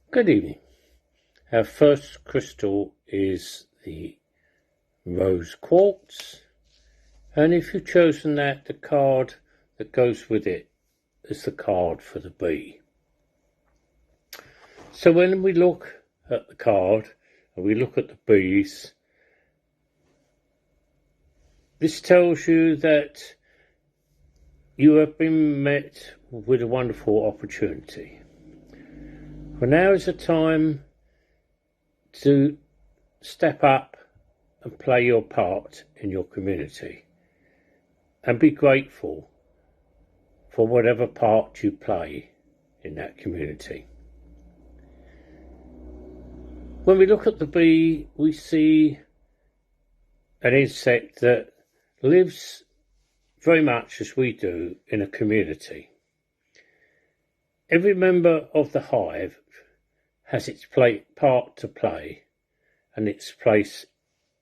Good evening. Our first crystal is the rose quartz, and if you've chosen that, the card that goes with it is the card for the bee. So when we look at the card and we look at the bees, this tells you that you have been met with a wonderful opportunity. For now is the time to step up and play your part in your community and be grateful for whatever part you play in that community. When we look at the bee, we see an insect that lives very much as we do in a community. Every member of the hive has its part to play and its place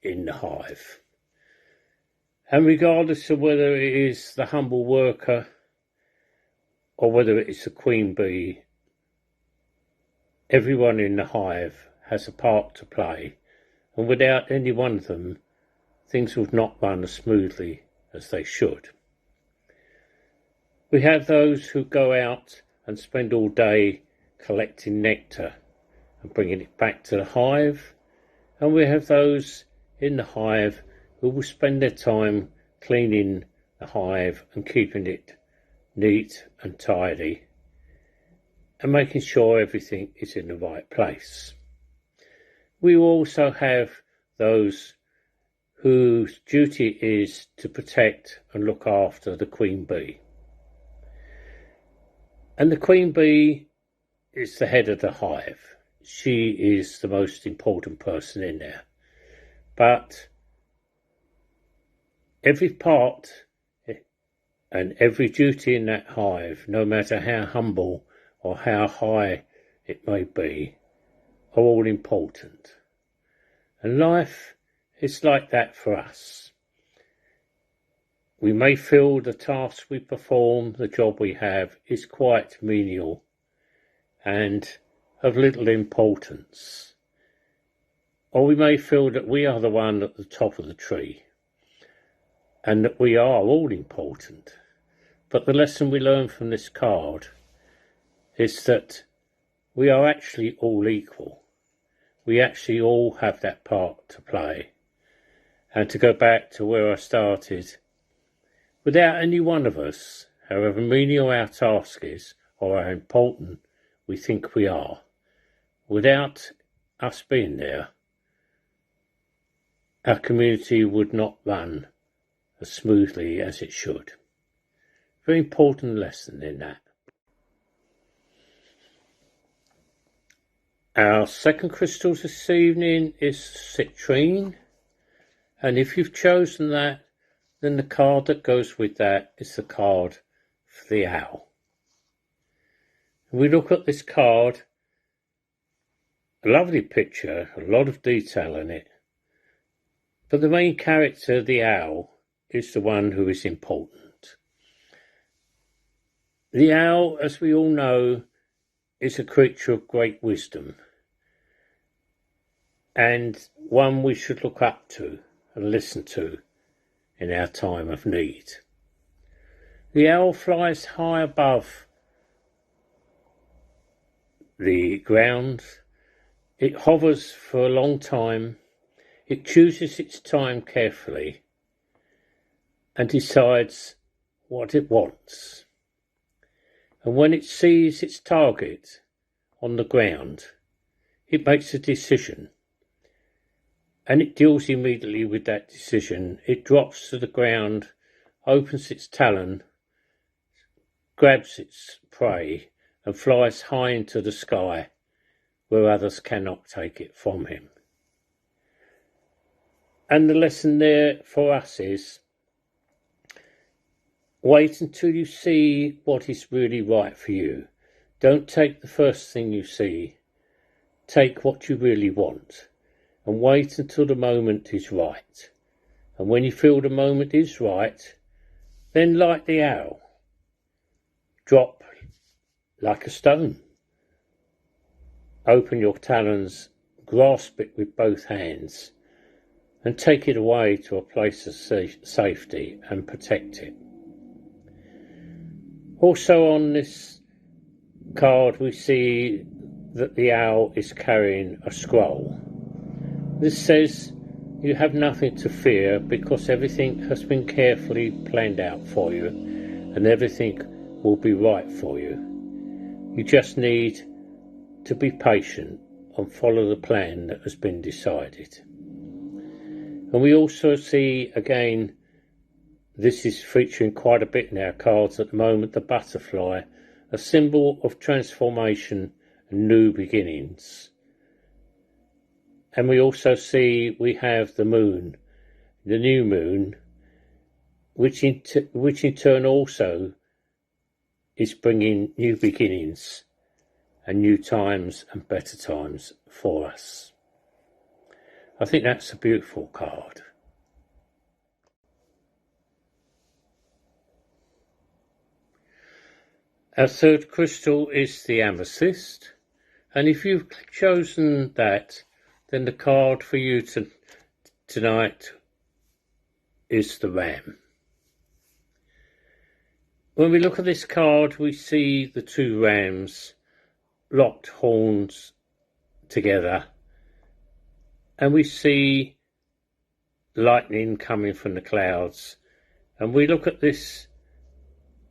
in the hive. And regardless of whether it is the humble worker or whether it is the queen bee, everyone in the hive has a part to play, and without any one of them, things would not run as smoothly as they should. We have those who go out and spend all day collecting nectar and bringing it back to the hive, and we have those in the hive who will spend their time cleaning the hive and keeping it neat and tidy and making sure everything is in the right place. We also have those whose duty is to protect and look after the queen bee. And the queen bee is the head of the hive. She is the most important person in there. But every part and every duty in that hive, no matter how humble or how high it may be, are all important. And life is like that for us. We may feel the tasks we perform, the job we have, is quite menial and of little importance. Or we may feel that we are the one at the top of the tree and that we are all important. But the lesson we learn from this card is that we are actually all equal. We actually all have that part to play. And to go back to where I started, without any one of us, however menial our task is or how important we think we are, without us being there, our community would not run as smoothly as it should. Very important lesson in that. Our second crystal this evening is citrine, and if you've chosen that, then the card that goes with that is the card for the owl. When we look at this card, a lovely picture, a lot of detail in it, but the main character, the owl, is the one who is important. The owl, as we all know, is a creature of great wisdom and one we should look up to and listen to in our time of need. The owl flies high above the ground. It hovers for a long time. It chooses its time carefully and decides what it wants. And when it sees its target on the ground, it makes a decision. And it deals immediately with that decision. It drops to the ground, opens its talon, grabs its prey, and flies high into the sky where others cannot take it from him. And the lesson there for us is, wait until you see what is really right for you. Don't take the first thing you see. Take what you really want. And wait until the moment is right. And when you feel the moment is right, then like the owl, drop like a stone. open your talons, grasp it with both hands, and take it away to a place of safety and protect it. Also on this card we see that the owl is carrying a scroll. This says you have nothing to fear because everything has been carefully planned out for you and everything will be right for you. You just need to be patient and follow the plan that has been decided. And we also see, again, this is featuring quite a bit in our cards at the moment, the butterfly, a symbol of transformation and new beginnings. And we also see we have the moon, the new moon, which in turn also is bringing new beginnings and new times and better times for us. I think that's a beautiful card. Our third crystal is the amethyst, and if you've chosen that, then the card for you tonight is the ram. When we look at this card, we see the two rams locked horns together, and we see lightning coming from the clouds. And we look at this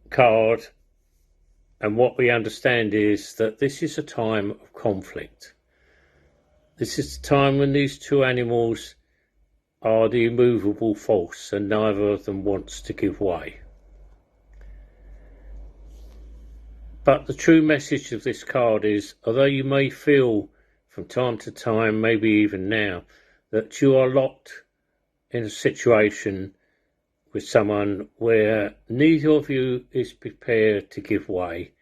card, and what we understand is that this is a time of conflict. This is the time when these two animals are the immovable force and neither of them wants to give way. But the true message of this card is, although you may feel from time to time, maybe even now, that you are locked in a situation with someone where neither of you is prepared to give way,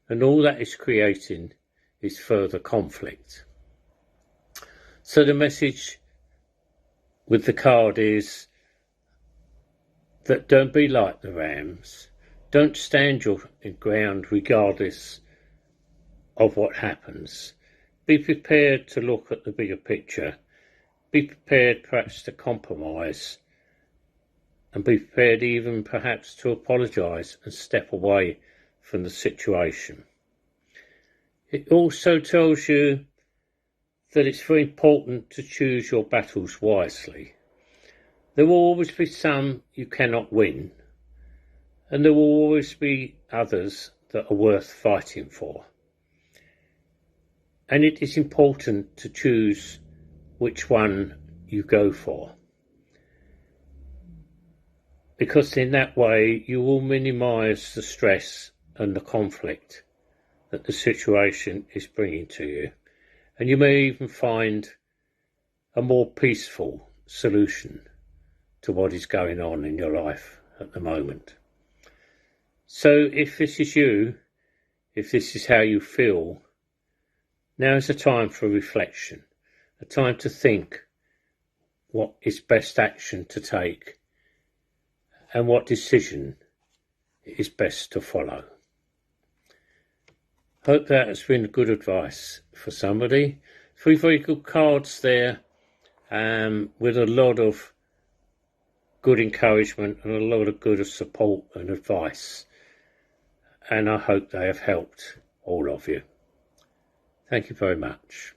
and all that is creating is further conflict. So the message with the card is that don't be like the rams. Don't stand your ground regardless of what happens. Be prepared to look at the bigger picture. Be prepared perhaps to compromise, and be prepared even perhaps to apologise and step away from the situation. It also tells you that it's very important to choose your battles wisely. There will always be some you cannot win, and there will always be others that are worth fighting for. And it is important to choose which one you go for, because in that way you will minimise the stress and the conflict that the situation is bringing to you, and you may even find a more peaceful solution to what is going on in your life at the moment. So if this is you, if this is how you feel, now is a time for reflection, a time to think what is best action to take and what decision is best to follow. Hope that has been good advice for somebody. 3 very good cards there, with a lot of good encouragement and a lot of good support and advice. And I hope they have helped all of you. Thank you very much.